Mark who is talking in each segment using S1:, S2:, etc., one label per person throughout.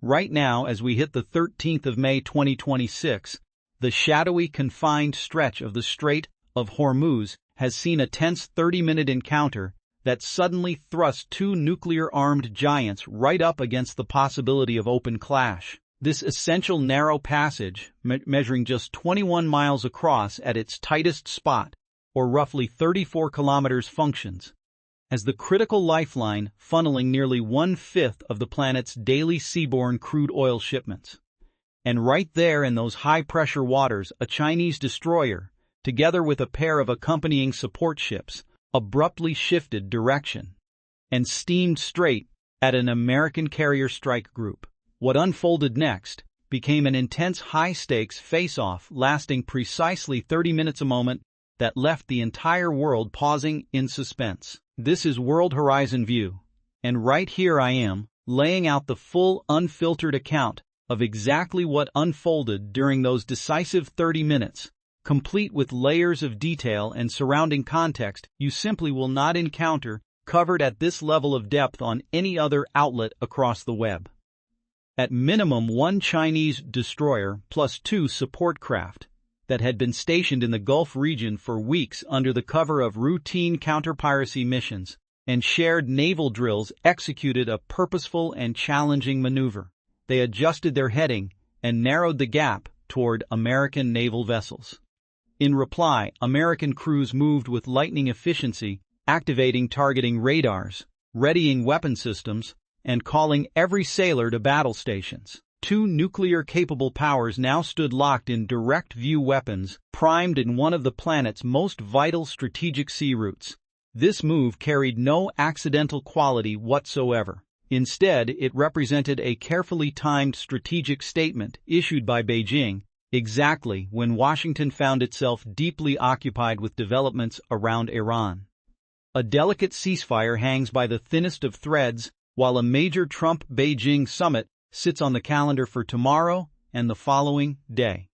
S1: Right now, as we hit the 13th of May 2026, the shadowy confined stretch of the Strait of Hormuz has seen a tense 30-minute encounter that suddenly thrust two nuclear-armed giants right up against the possibility of open clash. This essential narrow passage, measuring just 21 miles across at its tightest spot, or roughly 34 kilometers, functions as the critical lifeline funneling nearly 1/5 of the planet's daily seaborne crude oil shipments. And right there in those high-pressure waters, a Chinese destroyer, together with a pair of accompanying support ships, abruptly shifted direction and steamed straight at an American carrier strike group. What unfolded next became an intense high-stakes face-off lasting precisely 30 minutes, a moment that left the entire world pausing in suspense. This is World Horizon View, and right here I am, laying out the full, unfiltered account of exactly what unfolded during those decisive 30 minutes, complete with layers of detail and surrounding context you simply will not encounter covered at this level of depth on any other outlet across the web. At minimum, one Chinese destroyer plus two support craft that had been stationed in the Gulf region for weeks under the cover of routine counter-piracy missions and shared naval drills executed a purposeful and challenging maneuver. They adjusted their heading and narrowed the gap toward American naval vessels. In reply, American crews moved with lightning efficiency, activating targeting radars, readying weapon systems, and calling every sailor to battle stations. Two nuclear-capable powers now stood locked in direct-view weapons, primed in one of the planet's most vital strategic sea routes. This move carried no accidental quality whatsoever. Instead, it represented a carefully timed strategic statement issued by Beijing exactly when Washington found itself deeply occupied with developments around Iran. A delicate ceasefire hangs by the thinnest of threads, while a major Trump-Beijing summit sits on the calendar for tomorrow and the following day.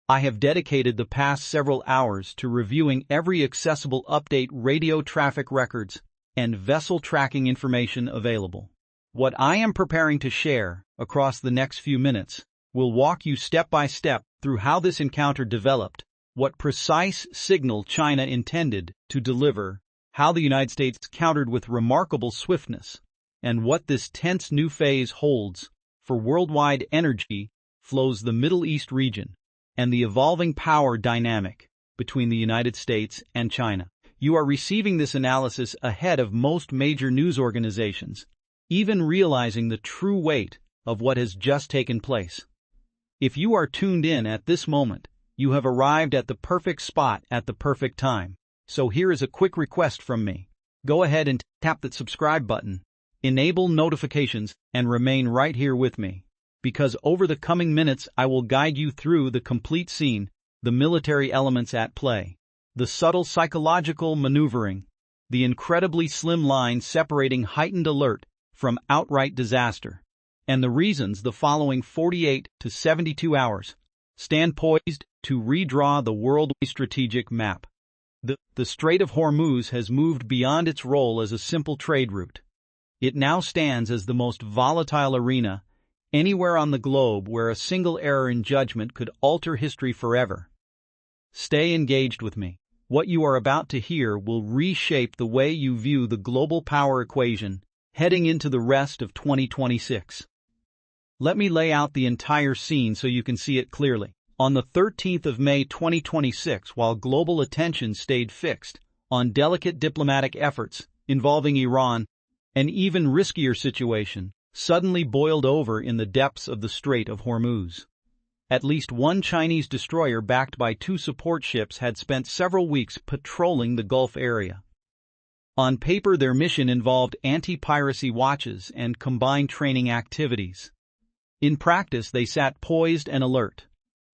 S1: I have dedicated the past several hours to reviewing every accessible update, radio traffic records, and vessel tracking information available. What I am preparing to share across the next few minutes will walk you step by step through how this encounter developed, what precise signal China intended to deliver, how the United States countered with remarkable swiftness, and what this tense new phase holds for worldwide energy flows, the Middle East region, and the evolving power dynamic between the United States and China. You are receiving this analysis ahead of most major news organizations, even realizing the true weight of what has just taken place. If you are tuned in at this moment, you have arrived at the perfect spot at the perfect time. So here is a quick request from me. Go ahead and tap that subscribe button, enable notifications, and remain right here with me, because over the coming minutes I will guide you through the complete scene, the military elements at play, the subtle psychological maneuvering, the incredibly slim line separating heightened alert from outright disaster, and the reasons the following 48 to 72 hours stand poised to redraw the world strategic map. The Strait of Hormuz has moved beyond its role as a simple trade route. It now stands as the most volatile arena anywhere on the globe where a single error in judgment could alter history forever. Stay engaged with me. What you are about to hear will reshape the way you view the global power equation heading into the rest of 2026. Let me lay out the entire scene so you can see it clearly. On the 13th of May 2026, while global attention stayed fixed on delicate diplomatic efforts involving Iran, an even riskier situation suddenly boiled over in the depths of the Strait of Hormuz. At least one Chinese destroyer backed by two support ships had spent several weeks patrolling the Gulf area. On paper, their mission involved anti-piracy watches and combined training activities. In practice, they sat poised and alert.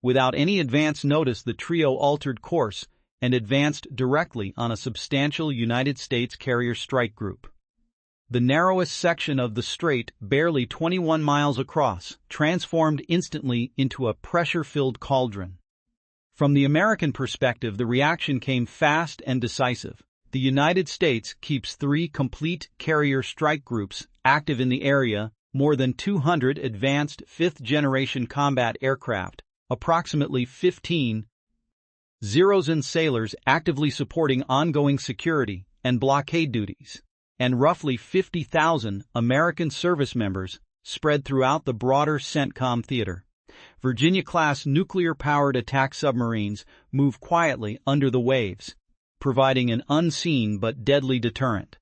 S1: Without any advance notice, the trio altered course and advanced directly on a substantial United States carrier strike group. The narrowest section of the strait, barely 21 miles across, transformed instantly into a pressure-filled cauldron. From the American perspective, the reaction came fast and decisive. The United States keeps 3 complete carrier strike groups active in the area more than 200 advanced fifth-generation combat aircraft, approximately 15 Zeros sailors actively supporting ongoing security and blockade duties, and roughly 50,000 American service members spread throughout the broader CENTCOM theater. Virginia-class nuclear-powered attack submarines move quietly under the waves, providing an unseen but deadly deterrent.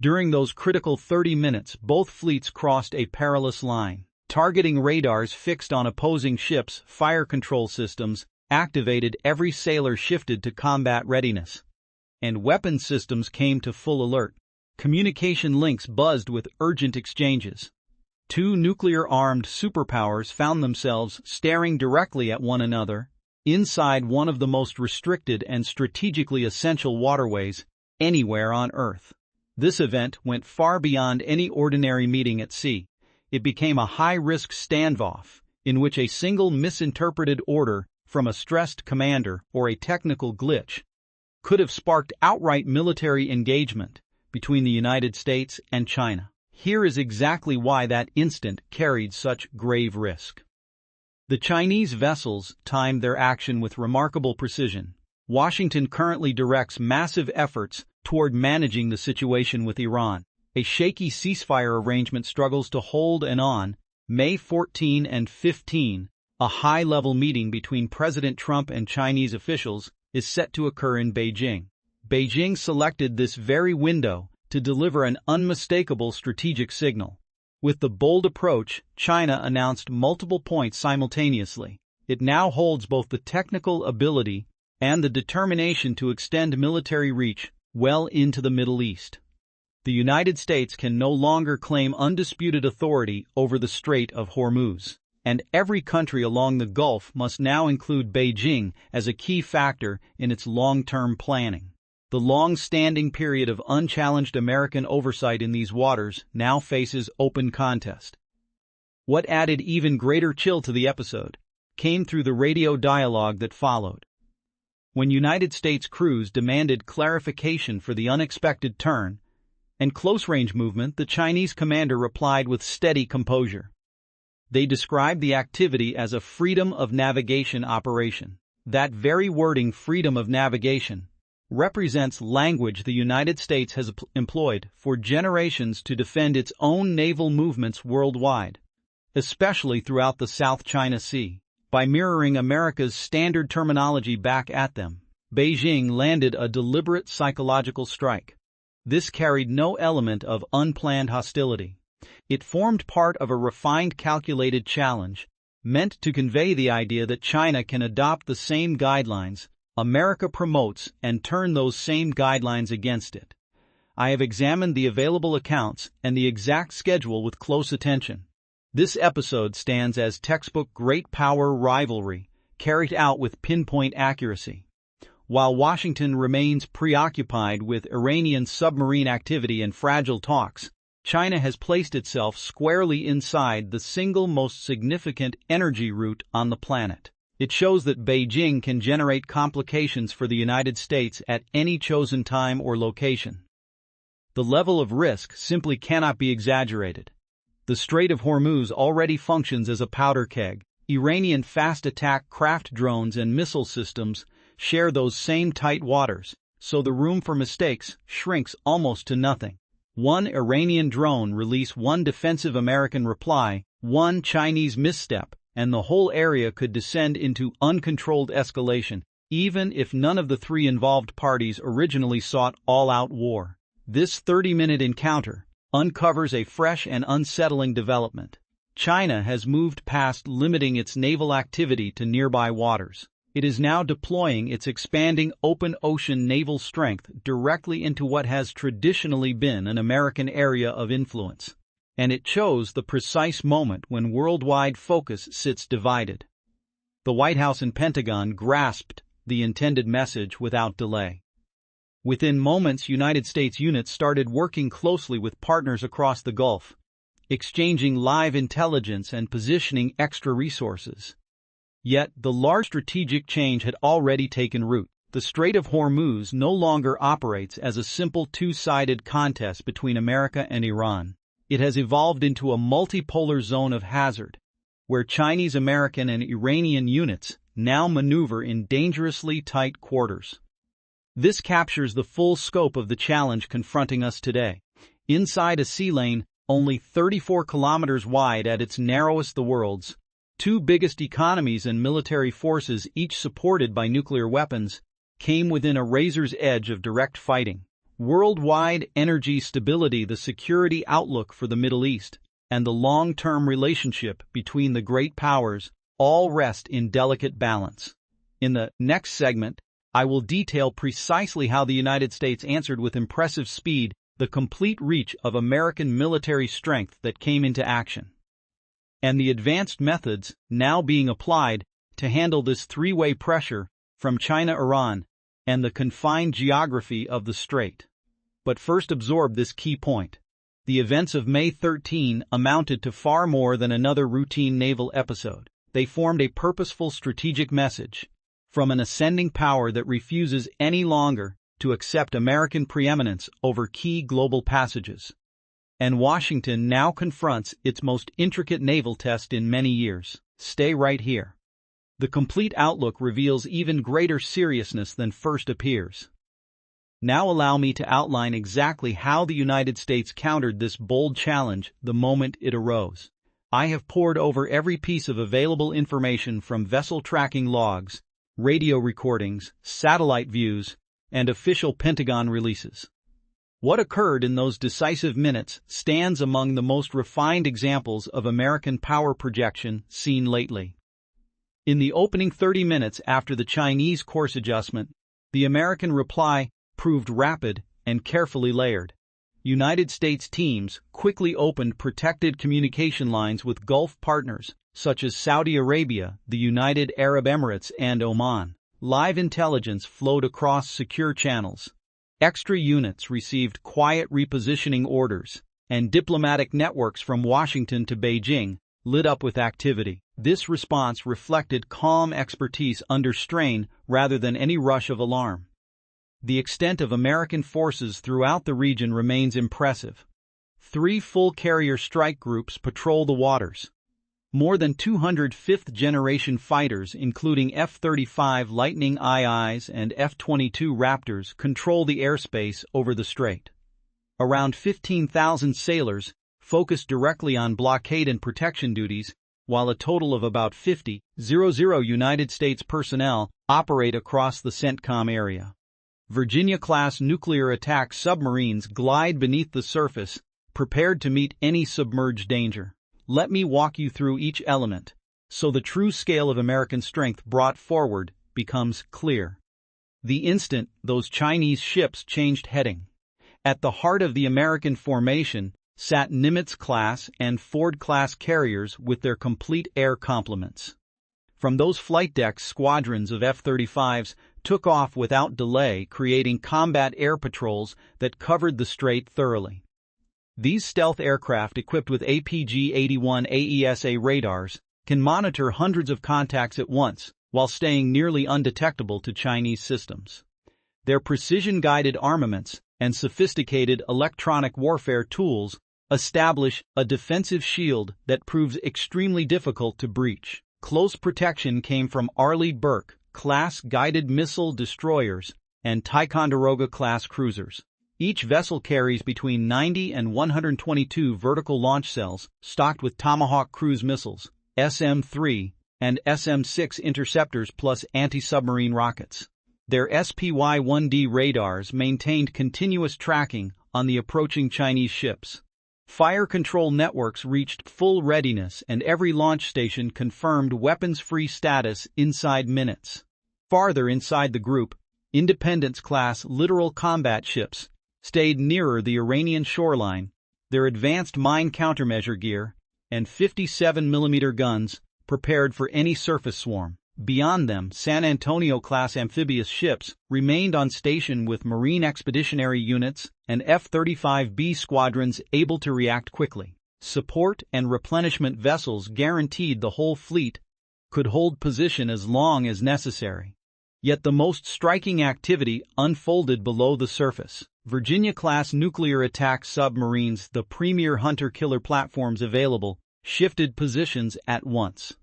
S1: During those critical 30 minutes, both fleets crossed a perilous line. Targeting radars fixed on opposing ships, fire control systems activated, every sailor shifted to combat readiness, and weapon systems came to full alert. Communication links buzzed with urgent exchanges. Two nuclear-armed superpowers found themselves staring directly at one another inside one of the most restricted and strategically essential waterways anywhere on Earth. This event went far beyond any ordinary meeting at sea. It became a high-risk standoff in which a single misinterpreted order from a stressed commander or a technical glitch could have sparked outright military engagement between the United States and China. Here is exactly why that instant carried such grave risk. The Chinese vessels timed their action with remarkable precision. Washington currently directs massive efforts toward managing the situation with Iran. A shaky ceasefire arrangement struggles to hold, and on May 14 and 15, a high-level meeting between President Trump and Chinese officials is set to occur in Beijing. Beijing selected this very window to deliver an unmistakable strategic signal. With the bold approach, China announced multiple points simultaneously. It now holds both the technical ability and the determination to extend military reach well into the Middle East. The United States can no longer claim undisputed authority over the Strait of Hormuz, and every country along the Gulf must now include Beijing as a key factor in its long-term planning. The long-standing period of unchallenged American oversight in these waters now faces open contest. What added even greater chill to the episode came through the radio dialogue that followed. When United States crews demanded clarification for the unexpected turn and close-range movement, the Chinese commander replied with steady composure. They described the activity as a freedom of navigation operation. That very wording, freedom of navigation, represents language the United States has employed for generations to defend its own naval movements worldwide, especially throughout the South China Sea. By mirroring America's standard terminology back at them, Beijing landed a deliberate psychological strike. This carried no element of unplanned hostility. It formed part of a refined, calculated challenge, meant to convey the idea that China can adopt the same guidelines America promotes and turn those same guidelines against it. I have examined the available accounts and the exact schedule with close attention. This episode stands as textbook great power rivalry, carried out with pinpoint accuracy. While Washington remains preoccupied with Iranian submarine activity and fragile talks, China has placed itself squarely inside the single most significant energy route on the planet. It shows that Beijing can generate complications for the United States at any chosen time or location. The level of risk simply cannot be exaggerated. The Strait of Hormuz already functions as a powder keg. Iranian fast attack craft drones and missile systems share those same tight waters, so the room for mistakes shrinks almost to nothing. One Iranian drone release, one defensive American reply, one Chinese misstep, and the whole area could descend into uncontrolled escalation, even if none of the three involved parties originally sought all-out war. This 30-minute encounter uncovers a fresh and unsettling development. China has moved past limiting its naval activity to nearby waters. It is now deploying its expanding open ocean naval strength directly into what has traditionally been an American area of influence. And it chose the precise moment when worldwide focus sits divided. The White House and Pentagon grasped the intended message without delay. Within moments, United States units started working closely with partners across the Gulf, exchanging live intelligence and positioning extra resources. Yet, the large strategic change had already taken root. The Strait of Hormuz no longer operates as a simple two-sided contest between America and Iran. it has evolved into a multipolar zone of hazard, where Chinese, American, and Iranian units now maneuver in dangerously tight quarters. This captures the full scope of the challenge confronting us today. Inside a sea lane only 34 kilometers wide at its narrowest, the world's two biggest economies and military forces, each supported by nuclear weapons, came within a razor's edge of direct fighting. Worldwide energy stability, the security outlook for the Middle East, and the long-term relationship between the great powers all rest in delicate balance. In the next segment, I will detail precisely how the United States answered with impressive speed the complete reach of American military strength that came into action, and the advanced methods now being applied to handle this three-way pressure from China, Iran, and the confined geography of the strait. But first, absorb this key point. The events of May 13 amounted to far more than another routine naval episode. They formed a purposeful strategic message from an ascending power that refuses any longer to accept American preeminence over key global passages. And Washington now confronts its most intricate naval test in many years. Stay right here. The complete outlook reveals even greater seriousness than first appears. Now allow me to outline exactly how the United States countered this bold challenge the moment it arose. I have pored over every piece of available information, from vessel tracking logs, radio recordings, satellite views, and official Pentagon releases. What occurred in those decisive minutes stands among the most refined examples of American power projection seen lately. In the opening 30 minutes after the Chinese course adjustment, the American reply proved rapid and carefully layered. United States teams quickly opened protected communication lines with Gulf partners such as Saudi Arabia, the United Arab Emirates, and Oman. Live intelligence flowed across secure channels. Extra units received quiet repositioning orders, and diplomatic networks from Washington to Beijing lit up with activity. This response reflected calm expertise under strain rather than any rush of alarm. The extent of American forces throughout the region remains impressive. 3 full carrier strike groups patrol the waters. More than 200 fifth-generation fighters, including F-35 Lightning IIs and F-22 Raptors, control the airspace over the strait. Around 15,000 sailors focus directly on blockade and protection duties, while a total of about 50,000 United States personnel operate across the CENTCOM area. Virginia-class nuclear attack submarines glide beneath the surface, prepared to meet any submerged danger. Let me walk you through each element, so the true scale of American strength brought forward becomes clear. The instant those Chinese ships changed heading, at the heart of the American formation sat Nimitz-class and Ford-class carriers with their complete air complements. From those flight decks, squadrons of F-35s took off without delay, creating combat air patrols that covered the strait thoroughly. These stealth aircraft, equipped with APG-81 AESA radars, can monitor hundreds of contacts at once while staying nearly undetectable to Chinese systems. Their precision-guided armaments and sophisticated electronic warfare tools establish a defensive shield that proves extremely difficult to breach. Close protection came from Arleigh Burke-class guided missile destroyers and Ticonderoga-class cruisers. Each vessel carries between 90 and 122 vertical launch cells stocked with Tomahawk cruise missiles, SM-3, and SM-6 interceptors, plus anti-submarine rockets. Their SPY-1D radars maintained continuous tracking on the approaching Chinese ships. Fire control networks reached full readiness, and every launch station confirmed weapons-free status inside minutes. Farther inside the group, Independence-class littoral combat ships stayed nearer the Iranian shoreline, their advanced mine countermeasure gear and 57mm guns prepared for any surface swarm. Beyond them, San Antonio-class amphibious ships remained on station with Marine Expeditionary Units and F-35B squadrons able to react quickly. Support and replenishment vessels guaranteed the whole fleet could hold position as long as necessary. Yet the most striking activity unfolded below the surface. Virginia-class nuclear attack submarines, the premier hunter-killer platforms available, shifted positions at once.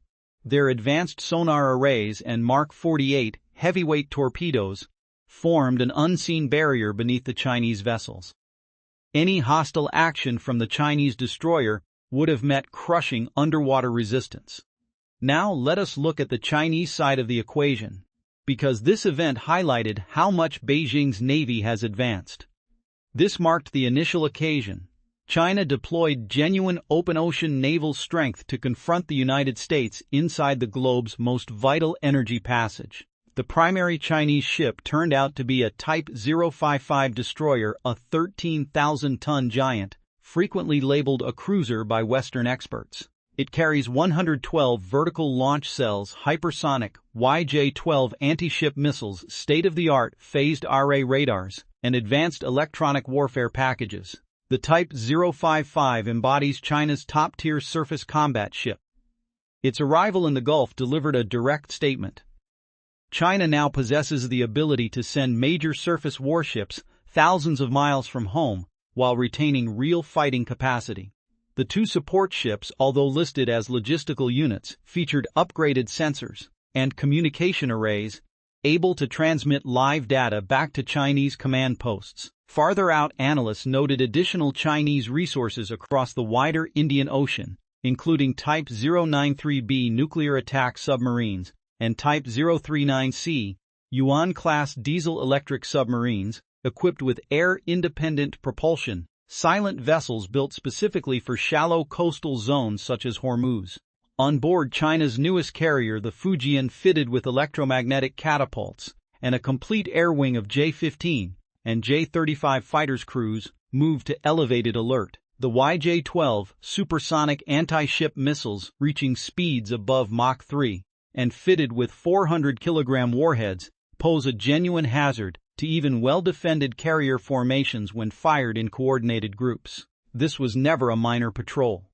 S1: Their advanced sonar arrays and Mark 48 heavyweight torpedoes formed an unseen barrier beneath the Chinese vessels. Any hostile action from the Chinese destroyer would have met crushing underwater resistance. Now let us look at the Chinese side of the equation, because this event highlighted how much Beijing's navy has advanced. This marked the initial occasion. China deployed genuine open-ocean naval strength to confront the United States inside the globe's most vital energy passage. The primary Chinese ship turned out to be a Type 055 destroyer, a 13,000-ton giant, frequently labeled a cruiser by Western experts. It carries 112 vertical launch cells, hypersonic YJ-12 anti-ship missiles, state-of-the-art phased array radars, and advanced electronic warfare packages. The Type 055 embodies China's top-tier surface combat ship. Its arrival in the Gulf delivered a direct statement. China now possesses the ability to send major surface warships thousands of miles from home while retaining real fighting capacity. The two support ships, although listed as logistical units, featured upgraded sensors and communication arrays able to transmit live data back to Chinese command posts. Farther out, analysts noted additional Chinese resources across the wider Indian Ocean, including Type 093B nuclear attack submarines and Type 039C Yuan-class diesel-electric submarines equipped with air-independent propulsion, silent vessels built specifically for shallow coastal zones such as Hormuz. On board China's newest carrier, the Fujian, fitted with electromagnetic catapults and a complete air wing of J-15 and J-35 fighters, crews moved to elevated alert. The YJ-12 supersonic anti-ship missiles, reaching speeds above Mach 3 and fitted with 400-kilogram warheads, pose a genuine hazard to even well-defended carrier formations when fired in coordinated groups. This was never a minor patrol.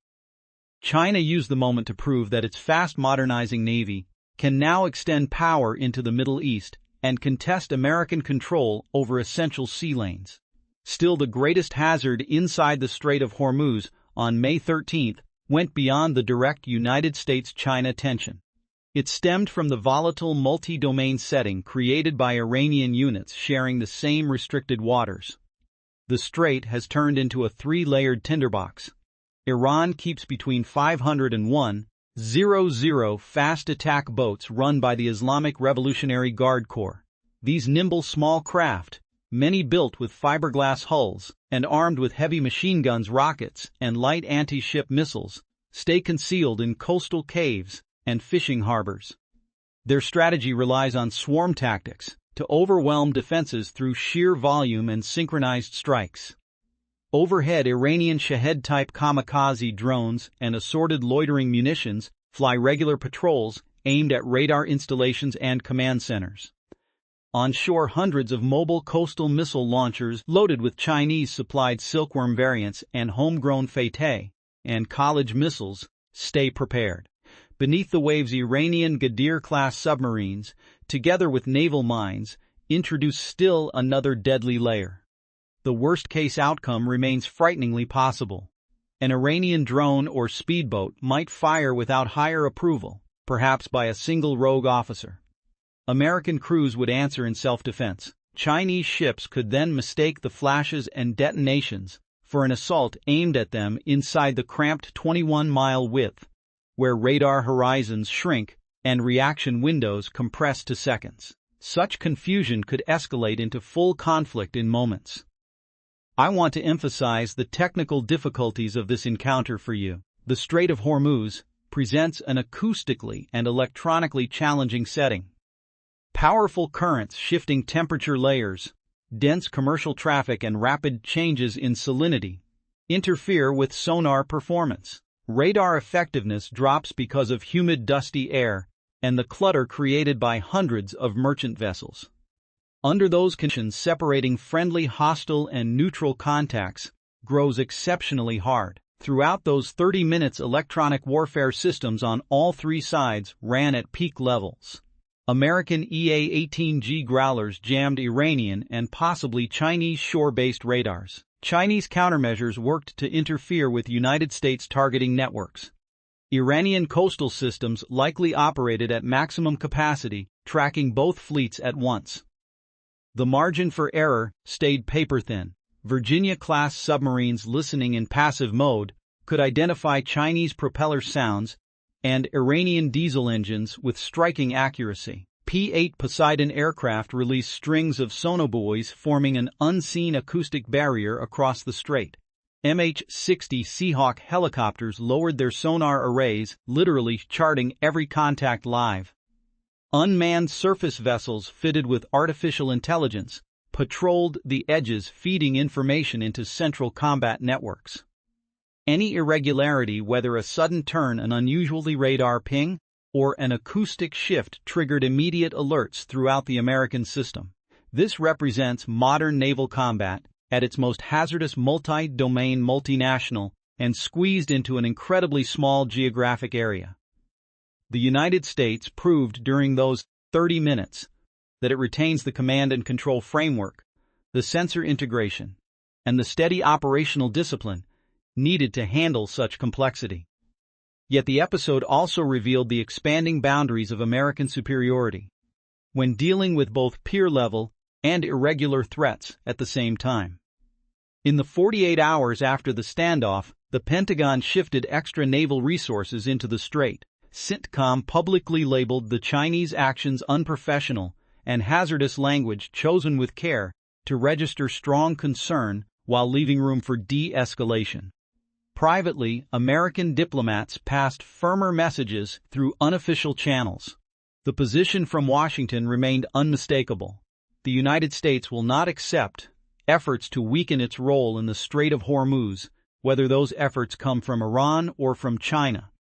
S1: China used the moment to prove that its fast modernizing navy can now extend power into the Middle East and contest American control over essential sea lanes. Still, the greatest hazard inside the Strait of Hormuz on May 13 went beyond the direct United States-China tension. It stemmed from the volatile multi-domain setting created by Iranian units sharing the same restricted waters. The strait has turned into a three-layered tinderbox. Iran keeps between 500 and 1,000 fast attack boats run by the Islamic Revolutionary Guard Corps. These nimble small craft, many built with fiberglass hulls and armed with heavy machine guns, rockets, and light anti-ship missiles, stay concealed in coastal caves and fishing harbors. Their strategy relies on swarm tactics to overwhelm defenses through sheer volume and synchronized strikes. Overhead, Iranian Shahed-type kamikaze drones and assorted loitering munitions fly regular patrols aimed at radar installations and command centers. On shore, hundreds of mobile coastal missile launchers loaded with Chinese-supplied Silkworm variants and homegrown Fateh and College missiles stay prepared. Beneath the waves, Iranian Ghadir-class submarines, together with naval mines, introduce still another deadly layer. The worst-case outcome remains frighteningly possible. An Iranian drone or speedboat might fire without higher approval, perhaps by a single rogue officer. American crews would answer in self-defense. Chinese ships could then mistake the flashes and detonations for an assault aimed at them inside the cramped 21-mile width, where radar horizons shrink and reaction windows compress to seconds. Such confusion could escalate into full conflict in moments. I want to emphasize the technical difficulties of this encounter for you. The Strait of Hormuz presents an acoustically and electronically challenging setting. Powerful currents, shifting temperature layers, dense commercial traffic, and rapid changes in salinity interfere with sonar performance. Radar effectiveness drops because of humid, dusty air and the clutter created by hundreds of merchant vessels. Under those conditions, separating friendly, hostile, and neutral contacts grows exceptionally hard. Throughout those 30 minutes, electronic warfare systems on all three sides ran at peak levels. American EA-18G Growlers jammed Iranian and possibly Chinese shore-based radars. Chinese countermeasures worked to interfere with United States targeting networks. Iranian coastal systems likely operated at maximum capacity, tracking both fleets at once. The margin for error stayed paper-thin. Virginia-class submarines listening in passive mode could identify Chinese propeller sounds and Iranian diesel engines with striking accuracy. P-8 Poseidon aircraft released strings of sonobuoys forming an unseen acoustic barrier across the strait. MH-60 Seahawk helicopters lowered their sonar arrays, literally charting every contact live. Unmanned surface vessels fitted with artificial intelligence patrolled the edges, feeding information into central combat networks. Any irregularity, whether a sudden turn, an unusually radar ping, or an acoustic shift, triggered immediate alerts throughout the American system. This represents modern naval combat at its most hazardous, multi-domain, multinational, and squeezed into an incredibly small geographic area. The United States proved during those 30 minutes that it retains the command and control framework, the sensor integration, and the steady operational discipline needed to handle such complexity. Yet the episode also revealed the expanding boundaries of American superiority when dealing with both peer-level and irregular threats at the same time. In the 48 hours after the standoff, the Pentagon shifted extra naval resources into the strait. CENTCOM publicly labeled the Chinese actions unprofessional and hazardous language chosen with care to register strong concern while leaving room for de-escalation. Privately, American diplomats passed firmer messages through unofficial channels. The position from Washington remained unmistakable. The United States will not accept efforts to weaken its role in the Strait of Hormuz, whether those efforts come from Iran or from China.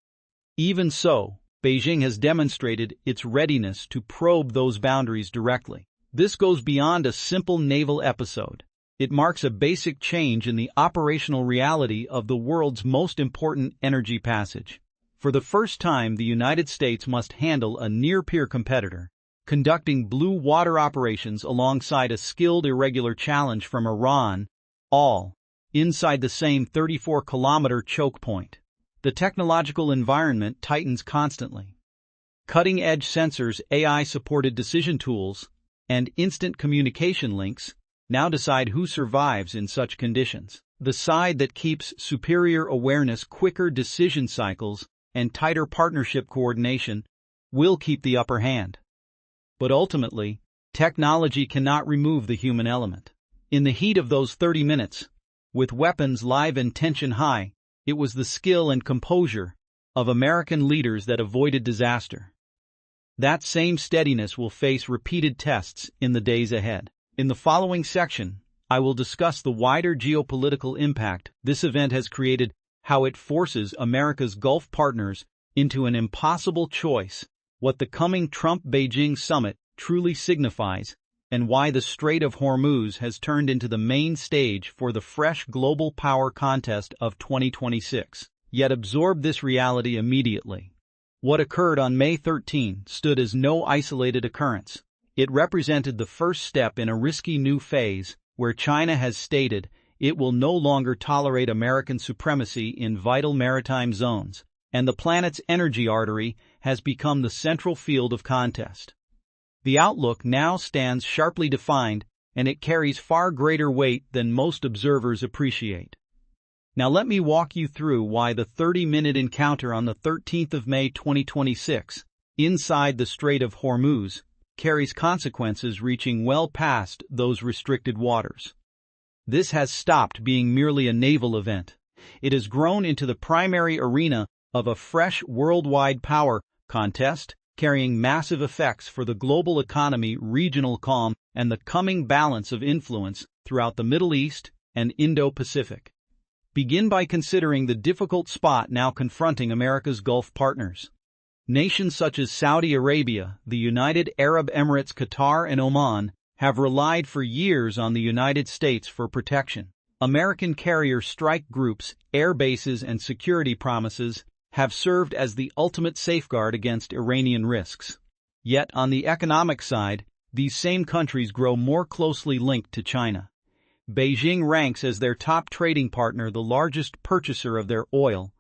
S1: Even so, Beijing has demonstrated its readiness to probe those boundaries directly. This goes beyond a simple naval episode. It marks a basic change in the operational reality of the world's most important energy passage. For the first time, the United States must handle a near-peer competitor, conducting blue water operations alongside a skilled irregular challenge from Iran, all inside the same 34-kilometer choke point. The technological environment tightens constantly. Cutting-edge sensors, AI-supported decision tools, and instant communication links now decide who survives in such conditions. The side that keeps superior awareness, quicker decision cycles, and tighter partnership coordination will keep the upper hand. But ultimately, technology cannot remove the human element. In the heat of those 30 minutes, with weapons live and tension high, it was the skill and composure of American leaders that avoided disaster. That same steadiness will face repeated tests in the days ahead. In the following section, I will discuss the wider geopolitical impact this event has created, how it forces America's Gulf partners into an impossible choice, what the coming Trump-Beijing summit truly signifies, and why the Strait of Hormuz has turned into the main stage for the fresh global power contest of 2026. Yet absorb this reality immediately. What occurred on May 13 stood as no isolated occurrence. It represented the first step in a risky new phase where China has stated it will no longer tolerate American supremacy in vital maritime zones, and the planet's energy artery has become the central field of contest. The outlook now stands sharply defined, and it carries far greater weight than most observers appreciate. Now let me walk you through why the 30-minute encounter on the 13th of May 2026, inside the Strait of Hormuz, carries consequences reaching well past those restricted waters. This has stopped being merely a naval event. It has grown into the primary arena of a fresh worldwide power contest, carrying massive effects for the global economy, regional calm, and the coming balance of influence throughout the Middle East and Indo-Pacific. Begin by considering the difficult spot now confronting America's Gulf partners. Nations such as Saudi Arabia, the United Arab Emirates, Qatar, and Oman have relied for years on the United States for protection. American carrier strike groups, air bases, and security promises have served as the ultimate safeguard against Iranian risks. Yet, on the economic side, these same countries grow more closely linked to China. Beijing ranks as their top trading partner, the largest purchaser of their oil,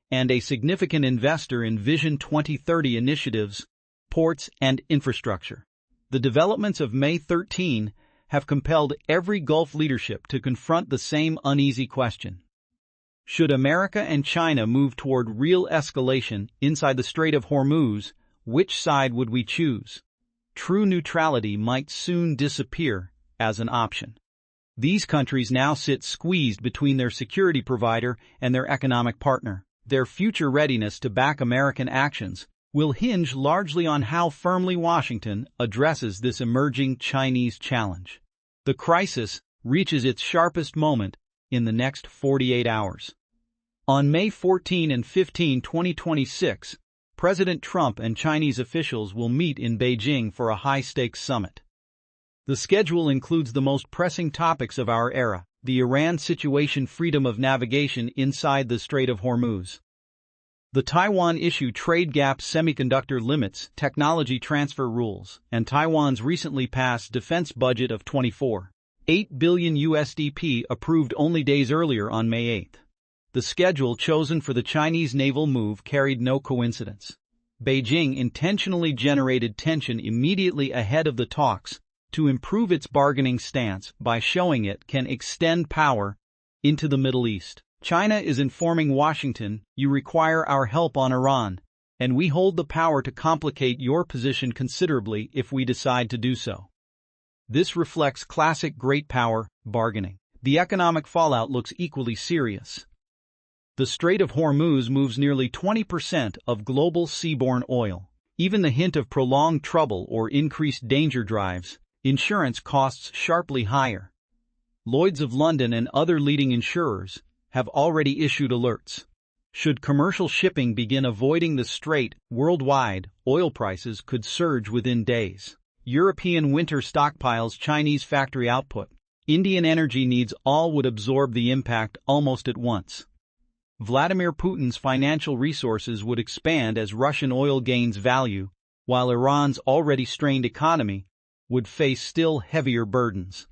S1: and a significant investor in Vision 2030 initiatives, ports, and infrastructure. The developments of May 13 have compelled every Gulf leadership to confront the same uneasy question. Should America and China move toward real escalation inside the Strait of Hormuz, which side would we choose? True neutrality might soon disappear as an option. These countries now sit squeezed between their security provider and their economic partner. Their future readiness to back American actions will hinge largely on how firmly Washington addresses this emerging Chinese challenge. The crisis reaches its sharpest moment in the next 48 hours. On May 14 and 15, 2026, President Trump and Chinese officials will meet in Beijing for a high-stakes summit. The schedule includes the most pressing topics of our era: the Iran situation, freedom of navigation inside the Strait of Hormuz, the Taiwan issue, trade gaps, semiconductor limits, technology transfer rules, and Taiwan's recently passed defense budget of $24.8 billion USD approved only days earlier on May 8. The schedule chosen for the Chinese naval move carried no coincidence. Beijing intentionally generated tension immediately ahead of the talks to improve its bargaining stance by showing it can extend power into the Middle East. China is informing Washington, "You require our help on Iran, and we hold the power to complicate your position considerably if we decide to do so." This reflects classic great power bargaining. The economic fallout looks equally serious. The Strait of Hormuz moves nearly 20% of global seaborne oil. Even the hint of prolonged trouble or increased danger drives insurance costs sharply higher. Lloyd's of London and other leading insurers have already issued alerts. Should commercial shipping begin avoiding the strait worldwide, oil prices could surge within days. European winter stockpiles, Chinese factory output, Indian energy needs all would absorb the impact almost at once. Vladimir Putin's financial resources would expand as Russian oil gains value, while Iran's already strained economy would face still heavier burdens.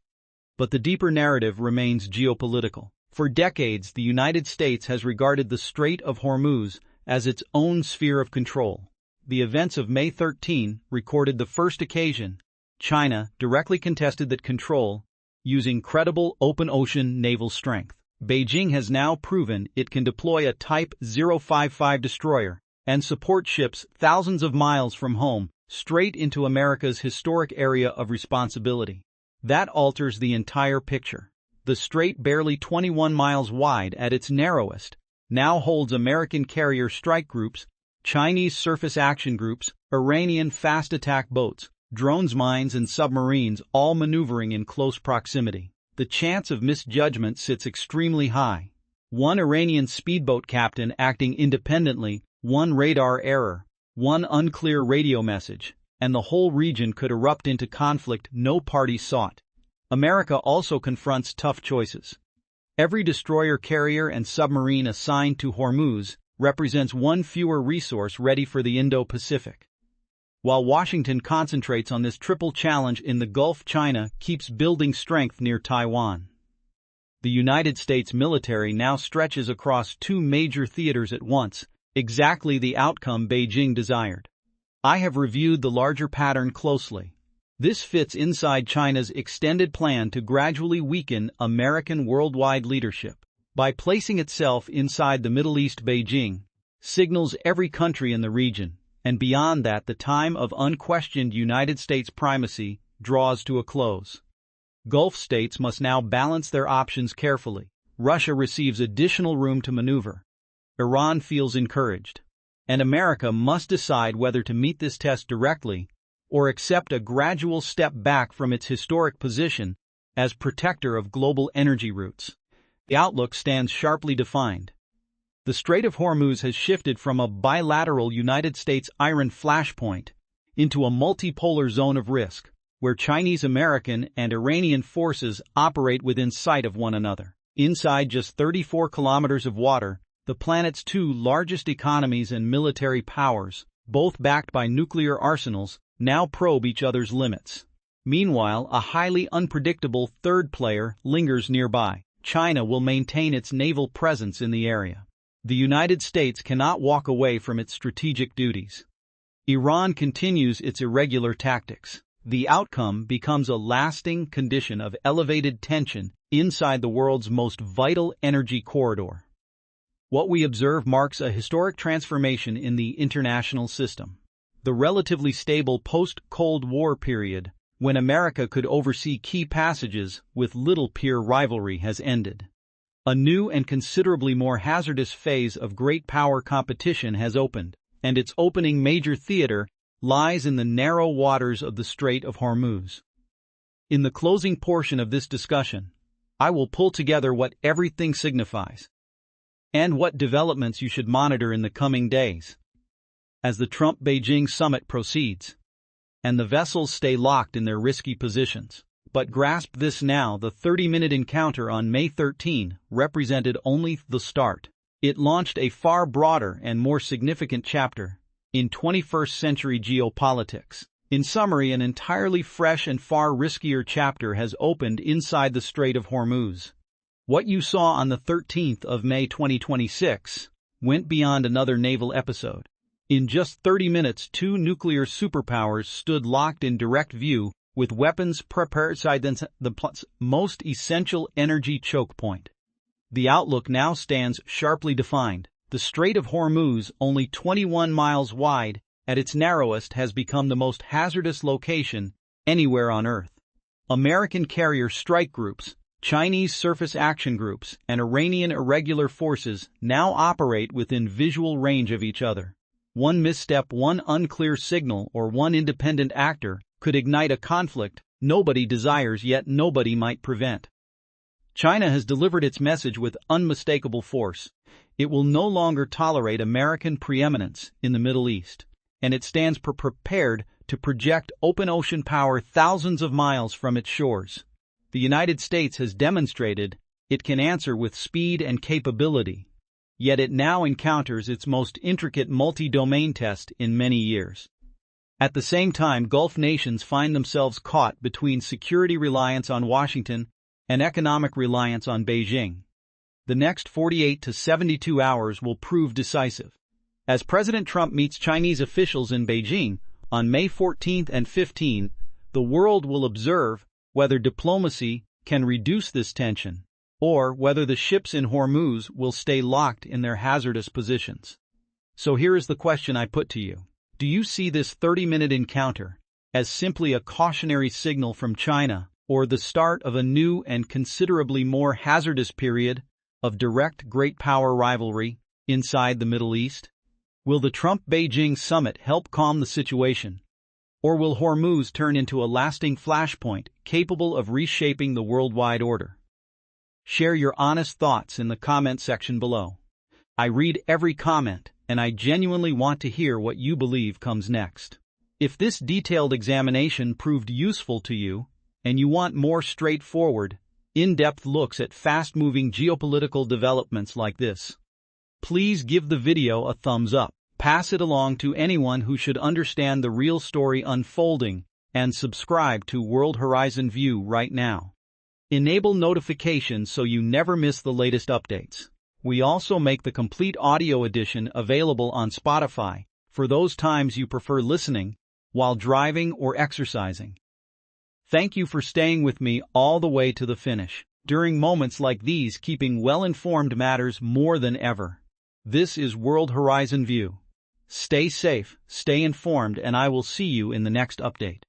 S1: But the deeper narrative remains geopolitical. For decades, the United States has regarded the Strait of Hormuz as its own sphere of control. The events of May 13 recorded the first occasion China directly contested that control using credible open ocean naval strength. Beijing has now proven it can deploy a Type 055 destroyer and support ships thousands of miles from home straight into America's historic area of responsibility. That alters the entire picture. The strait, barely 21 miles wide at its narrowest, now holds American carrier strike groups, Chinese surface action groups, Iranian fast attack boats, drones, mines, and submarines, all maneuvering in close proximity. The chance of misjudgment sits extremely high. One Iranian speedboat captain acting independently, one radar error, one unclear radio message, and the whole region could erupt into conflict no party sought. America also confronts tough choices. Every destroyer, carrier, and submarine assigned to Hormuz represents one fewer resource ready for the Indo-Pacific. While Washington concentrates on this triple challenge in the Gulf, China keeps building strength near Taiwan. The United States military now stretches across two major theaters at once, exactly the outcome Beijing desired. I have reviewed the larger pattern closely. This fits inside China's extended plan to gradually weaken American worldwide leadership. By placing itself inside the Middle East, Beijing signals every country in the region, and beyond that, the time of unquestioned United States primacy draws to a close. Gulf states must now balance their options carefully. Russia receives additional room to maneuver. Iran feels encouraged. And America must decide whether to meet this test directly or accept a gradual step back from its historic position as protector of global energy routes. The outlook stands sharply defined. The Strait of Hormuz has shifted from a bilateral United States-Iran flashpoint into a multipolar zone of risk, where Chinese, American, and Iranian forces operate within sight of one another. Inside just 34 kilometers of water, the planet's two largest economies and military powers, both backed by nuclear arsenals, now probe each other's limits. Meanwhile, a highly unpredictable third player lingers nearby. China will maintain its naval presence in the area. The United States cannot walk away from its strategic duties. Iran continues its irregular tactics. The outcome becomes a lasting condition of elevated tension inside the world's most vital energy corridor. What we observe marks a historic transformation in the international system. The relatively stable post-Cold War period, when America could oversee key passages with little peer rivalry, has ended. A new and considerably more hazardous phase of great power competition has opened, and its opening major theater lies in the narrow waters of the Strait of Hormuz. In the closing portion of this discussion, I will pull together what everything signifies and what developments you should monitor in the coming days as the Trump-Beijing summit proceeds and the vessels stay locked in their risky positions. But grasp this now: the 30-minute encounter on May 13 represented only the start. It launched a far broader and more significant chapter in 21st century geopolitics. In summary, an entirely fresh and far riskier chapter has opened inside the Strait of Hormuz. What you saw on the 13th of May 2026 went beyond another naval episode. In just 30 minutes, two nuclear superpowers stood locked in direct view, with weapons prepared inside the most essential energy choke point. The outlook now stands sharply defined. The Strait of Hormuz, only 21 miles wide, at its narrowest, has become the most hazardous location anywhere on Earth. American carrier strike groups, Chinese surface action groups, and Iranian irregular forces now operate within visual range of each other. One misstep, one unclear signal, or one independent actor could ignite a conflict nobody desires yet nobody might prevent. China has delivered its message with unmistakable force. It will no longer tolerate American preeminence in the Middle East, and it stands prepared to project open ocean power thousands of miles from its shores. The United States has demonstrated it can answer with speed and capability, yet it now encounters its most intricate multi-domain test in many years. At the same time, Gulf nations find themselves caught between security reliance on Washington and economic reliance on Beijing. The next 48 to 72 hours will prove decisive. As President Trump meets Chinese officials in Beijing on May 14 and 15, the world will observe whether diplomacy can reduce this tension, or whether the ships in Hormuz will stay locked in their hazardous positions. So here is the question I put to you. Do you see this 30-minute encounter as simply a cautionary signal from China, or the start of a new and considerably more hazardous period of direct great power rivalry inside the Middle East? Will the Trump-Beijing summit help calm the situation, or will Hormuz turn into a lasting flashpoint capable of reshaping the worldwide order? Share your honest thoughts in the comment section below. I read every comment, and I genuinely want to hear what you believe comes next. If this detailed examination proved useful to you, and you want more straightforward, in-depth looks at fast-moving geopolitical developments like this, please give the video a thumbs up, pass it along to anyone who should understand the real story unfolding, and subscribe to World Horizon View right now. Enable notifications so you never miss the latest updates. We also make the complete audio edition available on Spotify for those times you prefer listening while driving or exercising. Thank you for staying with me all the way to the finish. During moments like these, keeping well-informed matters more than ever. This is World Horizon View. Stay safe, stay informed, and I will see you in the next update.